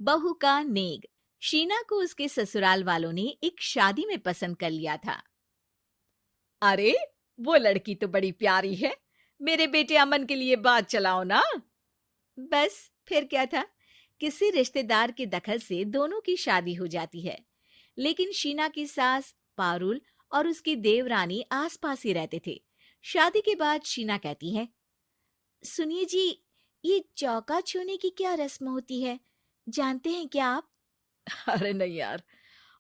बहू का नेग। शीना को उसके ससुराल वालों ने एक शादी में पसंद कर लिया था। अरे, वो लड़की तो बड़ी प्यारी है। मेरे बेटे अमन के लिए बात चलाओ ना। बस फिर क्या था, किसी रिश्तेदार के दखल से दोनों की शादी हो जाती है। लेकिन शीना की सास पारुल और उसकी देवरानी आसपास ही रहते थे। शादी के बाद शीना कहती है, सुनिए जी, ये चौका छूने की क्या रस्म होती है, जानते हैं क्या आप? अरे नहीं यार।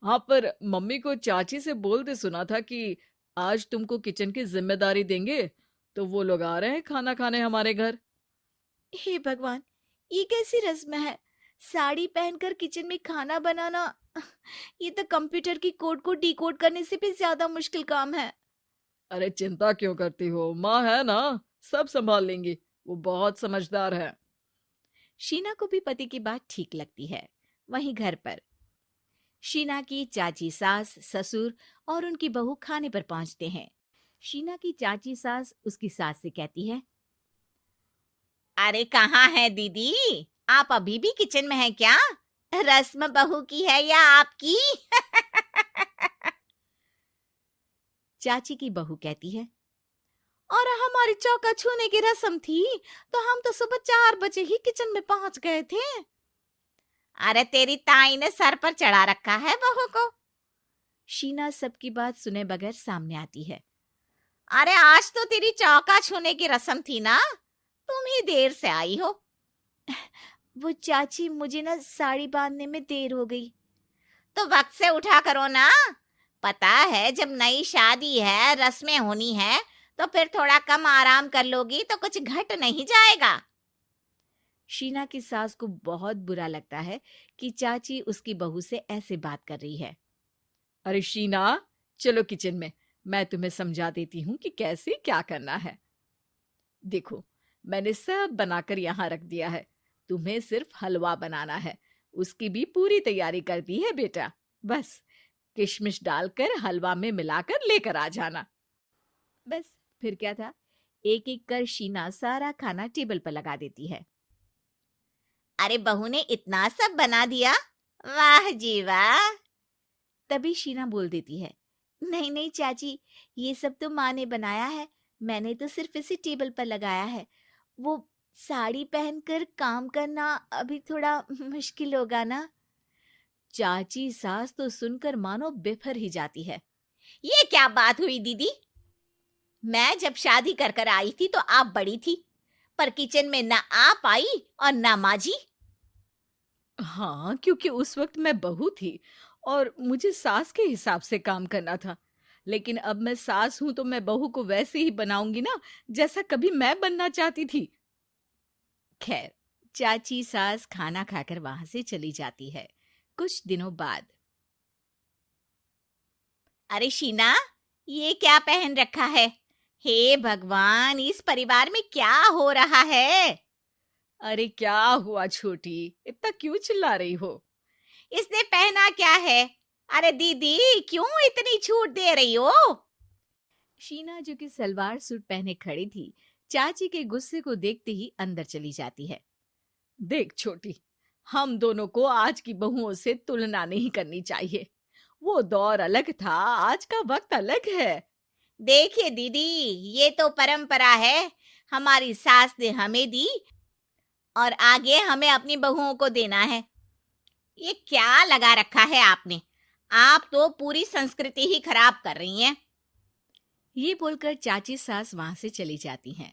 हाँ, पर मम्मी को चाची से बोलते सुना था कि आज तुमको किचन की जिम्मेदारी देंगे, तो वो लोग आ रहे हैं खाना खाने हमारे घर। हे भगवान, ये कैसी रस्म है? साड़ी पहनकर किचन में खाना बनाना, ये तो कंप्यूटर की कोड को डिकोड करने से भी ज्यादा मुश्किल काम है। अरे चिंता क्यों करती हो, माँ है ना, सब संभाल लेंगी। वो बहुत समझदार है। शीना को भी पति की बात ठीक लगती है। वहीं घर पर शीना की चाची सास, ससुर और उनकी बहू खाने पर पहुंचते हैं। शीना की चाची सास उसकी सास से कहती है, अरे कहाँ है दीदी, आप अभी भी किचन में हैं क्या? रस्म बहू की है या आपकी? चाची की बहू कहती है, और हमारी चौका छूने की रस्म थी तो हम तो सुबह 4 बजे ही किचन में पहुंच गए थे। अरे तेरी ताई ने सर पर चढ़ा रखा है बहू को। शीना सबकी बात सुने बगैर सामने आती है। अरे आज तो तेरी चौका छूने की रस्म थी ना, तुम ही देर से आई हो। वो चाची, मुझे ना साड़ी बांधने में देर हो गई। तो वक्त से उठा करो ना, पता है जब नई शादी है, रस्में होनी है, तो फिर थोड़ा कम आराम कर लोगी तो कुछ घट नहीं जाएगा। शीना की सास को बहुत बुरा लगता है कि चाची उसकी बहू से ऐसे बात कर रही है। अरे शीना, चलो किचन में, मैं तुम्हें समझा देती हूँ कि कैसे क्या करना है। देखो, मैंने सब बनाकर यहाँ रख दिया है। तुम्हें सिर्फ हलवा बनाना है। उसकी भी पूरी तैयारी कर दी है बेटा। बस किशमिश डालकर हलवा में मिलाकर लेकर आ जाना। बस फिर क्या था, एक एक कर शीना सारा खाना टेबल पर लगा देती है। अरे बहू ने इतना सब बना दिया, वाह जी वाह। तभी शीना बोल देती है, नहीं नहीं चाची, ये सब तो माँ ने बनाया है, मैंने तो सिर्फ इसे टेबल पर लगाया है। वो साड़ी पहनकर काम करना अभी थोड़ा मुश्किल होगा ना। चाची सास तो सुनकर मानो बिफर ही जाती है। ये क्या बात हुई दीदी, मैं जब शादी कर कर आई थी तो आप बड़ी थी, पर किचन में ना आप आई और ना माँ जी। हाँ, क्योंकि उस वक्त मैं बहू थी और मुझे सास के हिसाब से काम करना था। लेकिन अब मैं सास हूं तो मैं बहू को वैसे ही बनाऊंगी ना, जैसा कभी मैं बनना चाहती थी। खैर, चाची सास खाना खाकर वहां से चली जाती है। कुछ दिनों बाद, अरे शीना, ये क्या पहन रखा है? हे भगवान, इस परिवार में क्या हो रहा है? अरे क्या हुआ छोटी, इतना क्यों चिल्ला रही हो? इसने पहना क्या है? अरे दीदी, क्यों इतनी छूट दे रही हो? शीना, जो कि सलवार सूट पहने खड़ी थी, चाची के गुस्से को देखते ही अंदर चली जाती है। देख छोटी, हम दोनों को आज की बहुओं से तुलना नहीं करनी चाहिए। वो दौर अलग था, आज का वक्त अलग है। देखिए दीदी, ये तो परंपरा है, हमारी सास ने हमें दी और आगे हमें अपनी बहुओं को देना है। ये क्या लगा रखा है आपने? आप तो पूरी संस्कृति ही खराब कर रही हैं। ये बोलकर चाची सास वहां से चली जाती हैं।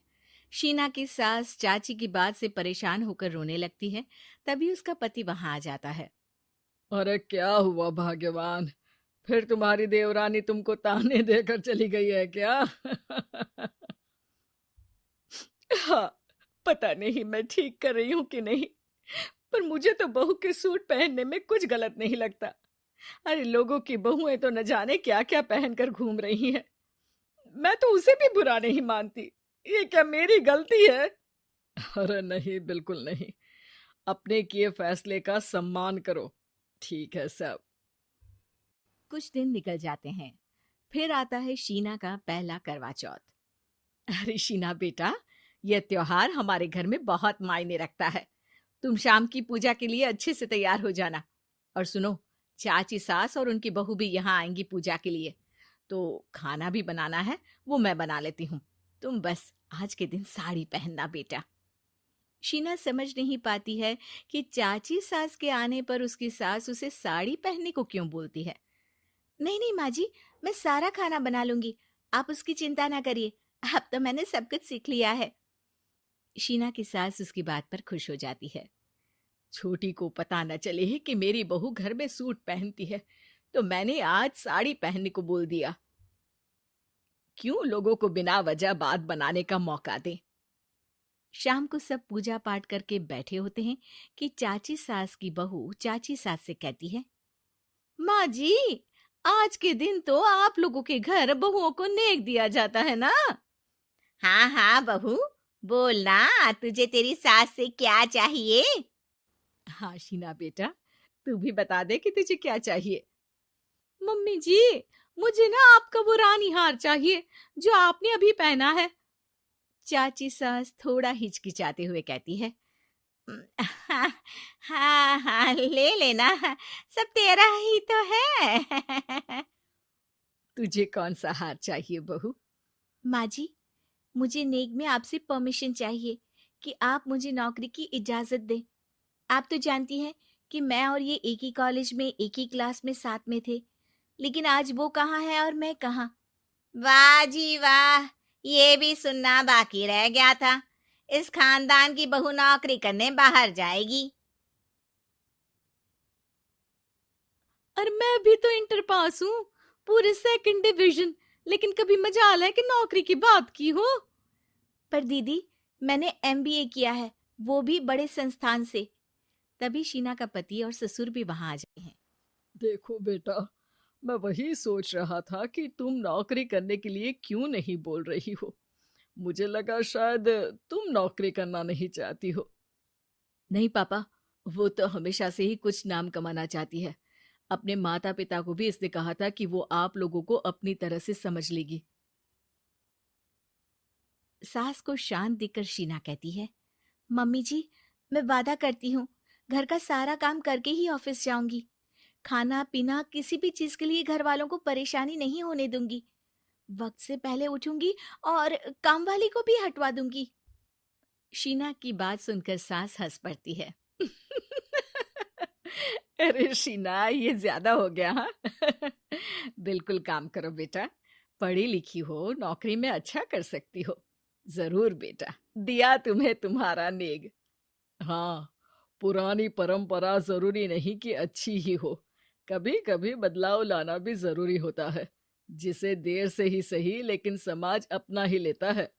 शीना की सास चाची की बात से परेशान होकर रोने लगती है। तभी उसका पति वहां आ जाता है। अरे क्या हुआ भाग्यवान, फिर तुम्हारी देवरानी तुमको ताने देकर चली गई है क्या? हाँ, पता नहीं मैं ठीक कर रही हूँ कि नहीं, पर मुझे तो बहू के सूट पहनने में कुछ गलत नहीं लगता। अरे लोगों की बहुएं तो न जाने क्या क्या पहनकर घूम रही हैं। मैं तो उसे भी बुरा नहीं मानती। ये क्या मेरी गलती है? अरे नहीं, बिल्कुल नहीं। अपने किए फैसले का सम्मान करो। ठीक है सब। कुछ दिन निकल जाते हैं। फिर आता है शीना का पहला करवा चौथ। अरे शीना बेटा, यह त्योहार हमारे घर में बहुत मायने रखता है। तुम शाम की पूजा के लिए अच्छे से तैयार हो जाना। और सुनो, चाची सास और उनकी बहू भी यहाँ आएंगी पूजा के लिए, तो खाना भी बनाना है, वो मैं बना लेती हूँ। तुम बस आज के दिन साड़ी पहनना बेटा। शीना समझ नहीं पाती है कि चाची सास के आने पर उसकी सास उसे साड़ी पहनने को क्यों बोलती है। नहीं नहीं माँ जी, मैं सारा खाना बना लूंगी, आप उसकी चिंता ना करिए, अब तो मैंने सब कुछ सीख लिया है। शीना की सास उसकी बात पर खुश हो जाती है। छोटी को पता न चले कि मेरी बहू घर में सूट पहनती है, तो मैंने आज साड़ी पहनने को बोल दिया। क्यों लोगों को बिना वजह बात बनाने का मौका दें। शाम को सब पूजा पाठ करके बैठे होते हैं कि चाची सास की बहू चाची सास से कहती है, माँ जी, आज के दिन तो आप लोगों के घर बहुओं को नेक दिया जाता है ना। हाँ हाँ बहू, बोलना, तुझे तेरी सास से क्या चाहिए। हाँ शीना बेटा, तू भी बता दे कि तुझे क्या चाहिए। मम्मी जी, मुझे ना आपका वो रानी हार चाहिए जो आपने अभी पहना है। चाची सास थोड़ा हिचकिचाते हुए कहती है, हाँ हाँ हाँ, ले लेना, सब तेरा ही तो है। तुझे कौन सा हार चाहिए बहू? माँ जी, मुझे नेक में आपसे परमिशन चाहिए कि आप मुझे नौकरी की इजाजत दें। आप तो जानती हैं कि मैं और ये एक ही कॉलेज में एक ही क्लास में साथ में थे, लेकिन आज वो कहाँ है और मैं कहाँ। वाह जी वाह, ये भी सुनना बाकी रह गया था, इस खानदान की बहू नौकरी करने बाहर जाएगी। और मैं भी तो इंटर पास हूँ, पूरे सेकंड डिवीजन, लेकिन कभी मजाल है कि नौकरी की बात की हो। पर दीदी, मैंने एमबीए किया है, वो भी बड़े संस्थान से। तभी शीना का पति और ससुर भी वहां आ जाते हैं। देखो बेटा, मैं वही सोच रहा था कि तुम नौकरी करने के लिए क्यों नहीं बोल रही हो। मुझे लगा शायद तुम नौकरी करना नहीं चाहती हो। नहीं पापा, वो तो हमेशा से ही कुछ नाम कमाना चाहती है। अपने माता पिता को भी इसने कहा था कि वो आप लोगों को अपनी तरह से समझ लेगी। सास को शांत देखकर शीना कहती है, मम्मी जी, मैं वादा करती हूँ, घर का सारा काम करके ही ऑफिस जाऊंगी। खाना पीना किसी भी चीज के लिए घर वालों को परेशानी नहीं होने दूंगी। वक्त से पहले उठूंगी और काम वाली को भी हटवा दूंगी। शीना की बात सुनकर सास हंस पड़ती है। अरे शीना, ये ज्यादा हो गया हाँ। बिल्कुल काम करो बेटा, पढ़ी लिखी हो, नौकरी में अच्छा कर सकती हो। जरूर बेटा, दिया तुम्हें तुम्हारा नेग। हाँ, पुरानी परंपरा जरूरी नहीं कि अच्छी ही हो, कभी कभी बदलाव लाना भी जरूरी होता है, जिसे देर से ही सही लेकिन समाज अपना ही लेता है।